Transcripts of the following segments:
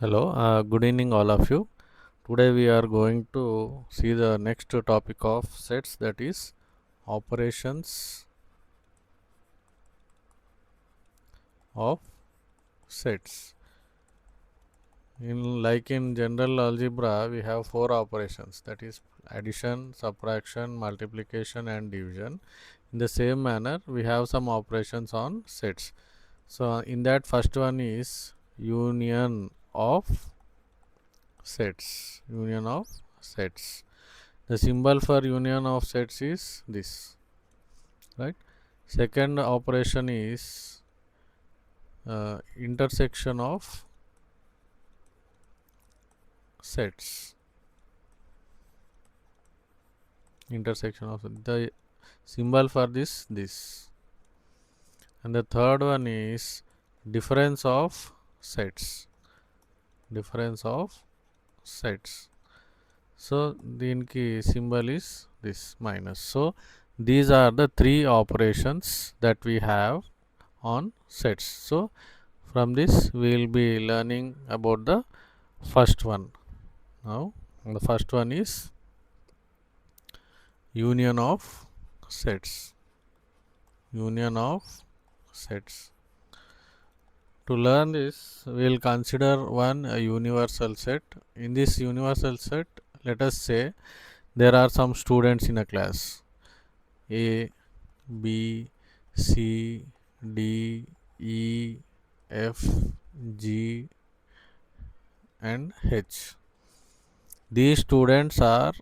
Hello, good evening, all of you. Today we are going to see the next topic of sets, that is operations of sets. In general algebra, we have four operations, that is addition, subtraction, multiplication, and division. In the same manner, we have some operations on sets. So in that, first one is union of sets. Union of sets. The symbol for union of sets is this, right? Second operation is intersection of sets. Intersection of the symbol for this. And the third one is difference of sets. Difference of sets. So దీనికి symbol is this minus. So these are the three operations that we have on sets. So from this we will be learning about the first one. Now the first one is union of sets. Union of sets. To learn this, we will consider one a universal set. In this universal set, let us say there are some students in a class A, B, C, D, E, F, G, and H. These students are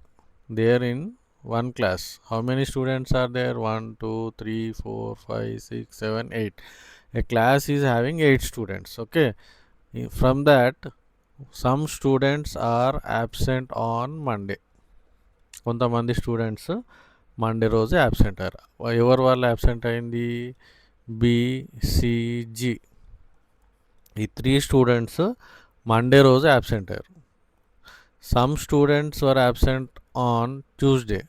there in one class. How many students are there? 1, 2, 3, 4, 5, 6, 7, 8. A class is having 8 students. Okay. From that, some students are absent on Monday. కొంతమంది students Monday రోజు absent అయ్యారు. ఎవరు వాళ్ళు absent అయింది? BCG. ఈ 3 students Monday రోజు absent అయ్యారు. Some students were absent on Tuesday.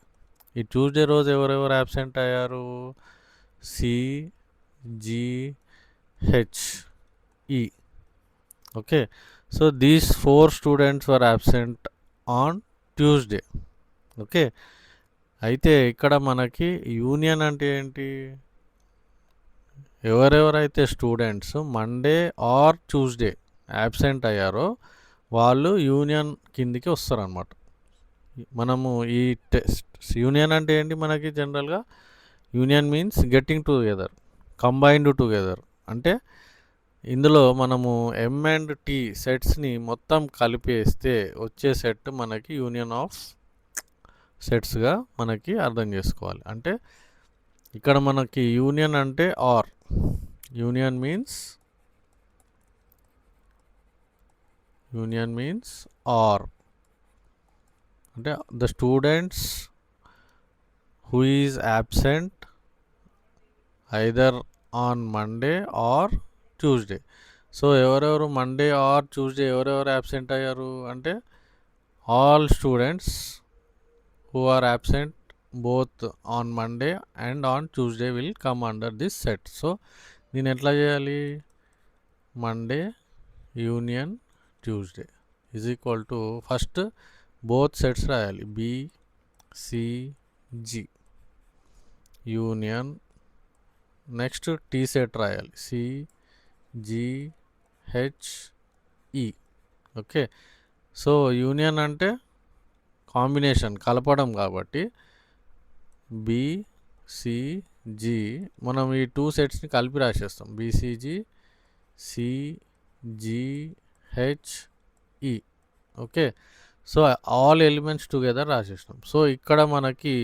ఈ ట్యూస్డే రోజు ఎవరెవరు యాబ్సెంట్ అయ్యారు? CGHE. Okay. So these 4 students were absent on Tuesday. Okay. అయితే ఇక్కడ మనకి యూనియన్ అంటే ఏంటి? ఎవరెవరైతే students Monday or Tuesday absent అయ్యారో వాళ్ళు యూనియన్ కిందికి వస్తారనమాట. మనము ఈ టెస్ట్ యూనియన్ అంటే ఏంటి? మనకి జనరల్గా union means getting together, combined together. అంటే ఇందులో మనము M అండ్ T సెట్స్ని మొత్తం కలిపేస్తే వచ్చే సెట్ మనకి యూనియన్ ఆఫ్ సెట్స్గా మనకి అర్థం చేసుకోవాలి. అంటే ఇక్కడ మనకి యూనియన్ అంటే ఆర్. Union means or. అంటే the students who is absent either on Monday or Tuesday. So ఎవరెవరు మండే ఆర్ ట్యూస్డే ఎవరెవరు యాబ్సెంట్ అయ్యారు అంటే all students who are absent both on Monday and on Tuesday will come under this set. So దీన్ని ఎట్లా చేయాలి? Monday union Tuesday is equal to first both sets రాయాలి. BCG union. Next T set రాయాలి. CGHE. Okay. So union అంటే combination, కలపడం కాబట్టి BCG మనం ఈ 2 సెట్స్ని కలిపి రాసేస్తాం. BCG CGHE. Okay. So all elements together రాసేస్తాం. సో ఇక్కడ మనకి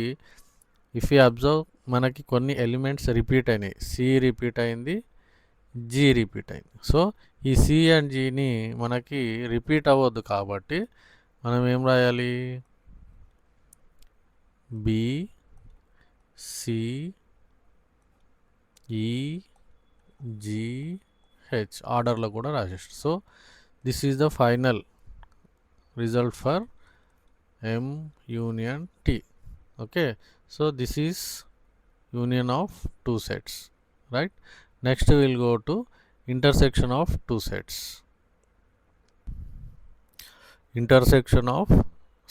ఇఫ్ యూ అబ్జర్వ్ మనకి కొన్ని ఎలిమెంట్స్ రిపీట్ అయినాయి. C రిపీట్ అయింది, G రిపీట్ అయింది. సో ఈ C అండ్ Gని మనకి రిపీట్ అవ్వద్దు కాబట్టి మనం ఏం రాయాలి? BCEGH ఆర్డర్లో కూడా రాసేస్తాం. So this is the final result for M union T. Okay. So this is union of 2 sets, right? Next we will go to intersection of 2 sets. Intersection of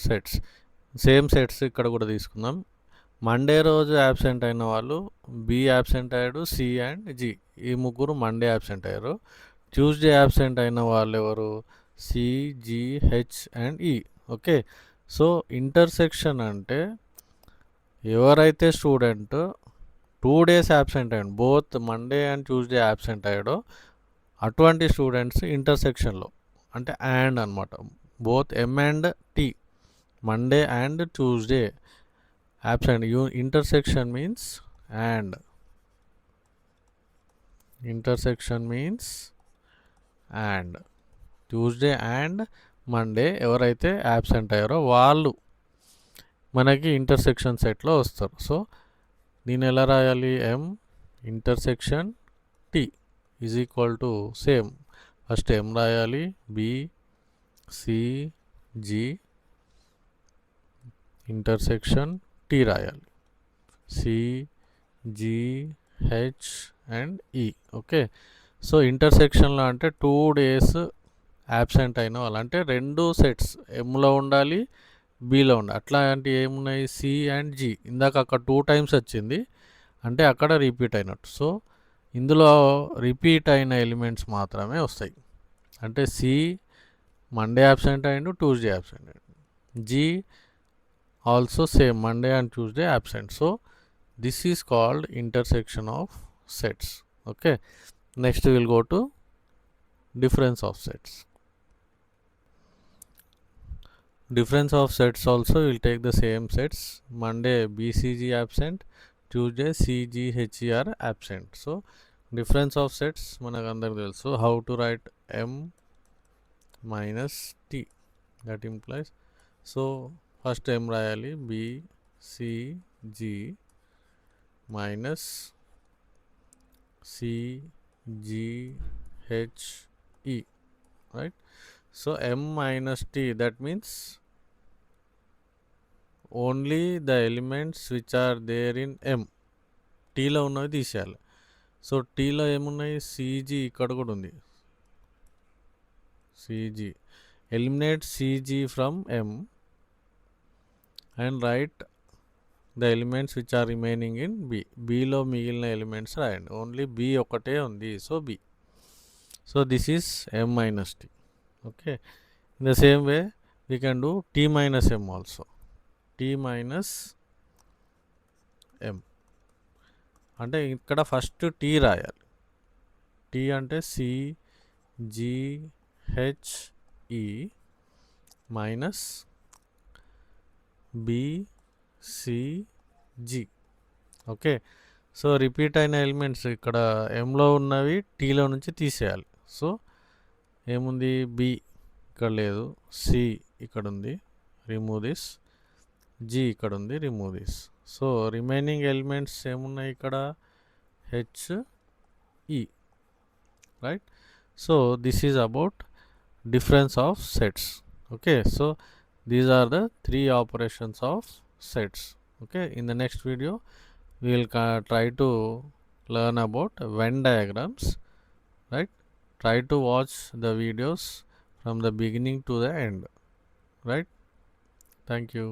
sets. Same sets ఇక్కడ కూడా తీసుకుందాం. Monday రోజు absent అయిన వాళ్ళు B absent అయ్యాడు, C and G, ఈ ముగ్గురు Monday absent అయ్యారు. ట్యూస్డే యాబ్సెంట్ అయిన వాళ్ళు ఎవరు? C, G, H and E. Okay, so intersection అంటే ఎవరైతే స్టూడెంట్ 2 days యాబ్సెంట్ అయ్యాడు, both Monday and Tuesday absent అయ్యాడో అటువంటి స్టూడెంట్స్ ఇంటర్సెక్షన్లో, అంటే అండ్ అనమాట, both M and T, Monday and Tuesday absent. Intersection means and. Intersection means and. Tuesday and Monday ఎవరైతే absent అయ్యారో వాళ్ళు మనకి ఇంటర్సెక్షన్ సెట్లో వస్తారు. సో దీన్ని ఎలా రాయాలి? M intersection T is equal to same, first M రాయాలి, B, C, G intersection T రాయాలి, C, G, H and E. Okay, so ఇంటర్సెక్షన్లో అంటే 2 days యాబ్సెంట్ అయిన వాళ్ళు, అంటే 2 sets ఎంలో ఉండాలి, బిలో ఉండాలి. అట్లాంటి ఏమున్నాయి? C and G. ఇందాక అక్కడ 2 times వచ్చింది, అంటే అక్కడ రిపీట్ అయినట్టు. సో ఇందులో రిపీట్ అయిన ఎలిమెంట్స్ మాత్రమే వస్తాయి. అంటే సి మండే యాబ్సెంట్ అయ్యిండు, ట్యూస్డే యాబ్సెంట్ అయ్యిండు. G also same, Monday and Tuesday absent. So this is called intersection of sets. Okay, next we will go to difference of sets. Difference of sets also will take the same sets. Monday BCG absent, Tuesday CGHE are absent. So difference of sets manaku andariki telusu. How to write? M minus T, that implies, so first ఏం రాయాలి? B, C, G minus C, G, H, E, right? So M minus T, that means only the elements which are there in M. టీలో ఉన్నవి తీసేయాలి. So టీలో ఏమున్నాయి? సిజీ ఇక్కడ కూడా ఉంది, C G. Eliminate C G from M and write the elements which are remaining in B. బిలో మిగిలిన ఎలిమెంట్స్ రాయండి, ఓన్లీ బి ఒకటే ఉంది, so B. So this is M minus T. Okay, in the same way we can do T minus M also. T minus M అంటే ఇక్కడ first T రాయాలి. T అంటే C, G, H, E minus B, C, G. Okay, so repeat అయిన elements ఇక్కడ ఎంలో ఉన్నవి టీలో నుంచి తీసేయాలి. సో ఏముంది? బి ఇక్కడ లేదు, సి ఇక్కడ ఉంది, రిమూవ్ దిస్, జి ఇక్కడ ఉంది, remove this. So remaining elements ఏమున్నాయి ఇక్కడ? H, E, right? So this is about difference of sets. Okay, so these are the 3 operations of sets. Okay, in the next video we will try to learn about Venn diagrams, right? Try to watch the videos from the beginning to the end, right? Thank you.